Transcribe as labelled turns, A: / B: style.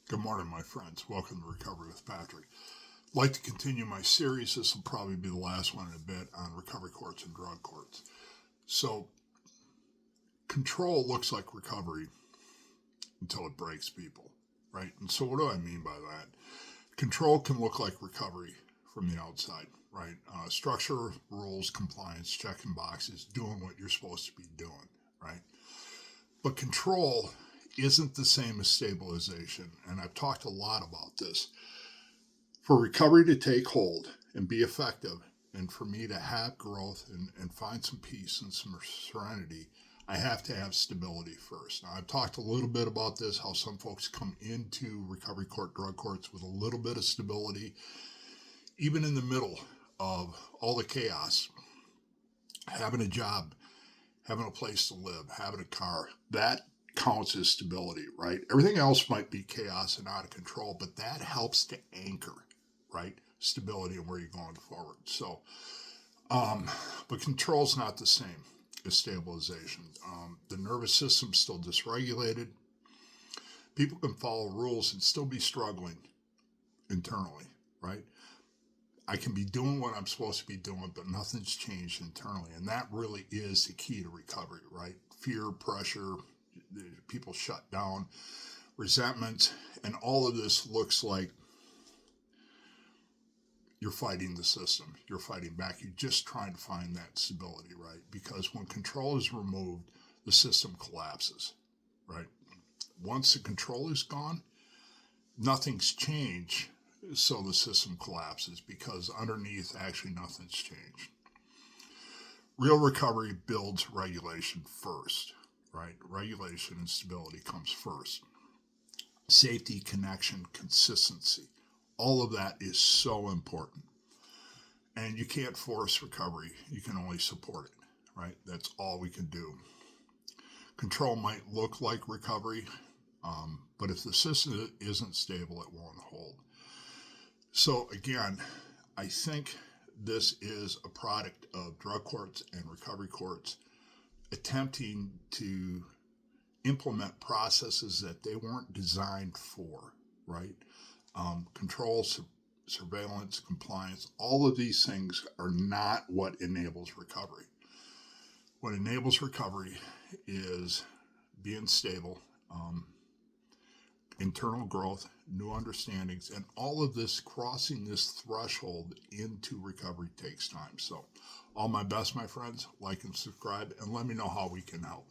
A: Good morning, my friends. Welcome to Recovery with Patrick. I'd like to continue my series. This will probably be the last one in a bit on recovery courts and drug courts. So, control looks like recovery until it breaks people, right? And so, what do I mean by that? Control can look like recovery from the outside, right? Structure, rules, compliance, checking boxes, doing what you're supposed to be doing, right? But control isn't the same as stabilization. And I've talked a lot about this. For recovery to take hold and be effective, and for me to have growth and find some peace and some serenity, I have to have stability first. Now, I've talked a little bit about this, how some folks come into recovery court, drug courts with a little bit of stability, even in the middle of all the chaos, having a job, having a place to live, having a car, that counts as stability, right? Everything else might be chaos and out of control, but that helps to anchor, right? Stability and where you're going forward. So, but control's not the same as stabilization. The nervous system's still dysregulated. People can follow rules and still be struggling internally, right? I can be doing what I'm supposed to be doing, but nothing's changed internally. And that really is the key to recovery, right? Fear, pressure, people shut down, resentment, and all of this looks like you're fighting the system. You're fighting back. You're just trying to find that stability, right? Because when control is removed, the system collapses, right? Once the control is gone, nothing's changed, so the system collapses because underneath, actually, nothing's changed. Real recovery builds regulation first, right? Regulation and stability comes first. Safety, connection, consistency. All of that is so important. And you can't force recovery. You can only support it, right? That's all we can do. Control might look like recovery, but if the system isn't stable, it won't hold. So again, I think this is a product of drug courts and recovery courts attempting to implement processes that they weren't designed for, right? Control, surveillance, compliance, all of these things are not what enables recovery. What enables recovery is being stable, internal growth, new understandings, and all of this crossing this threshold into recovery takes time. So, all my best, my friends. Like and subscribe, and let me know how we can help.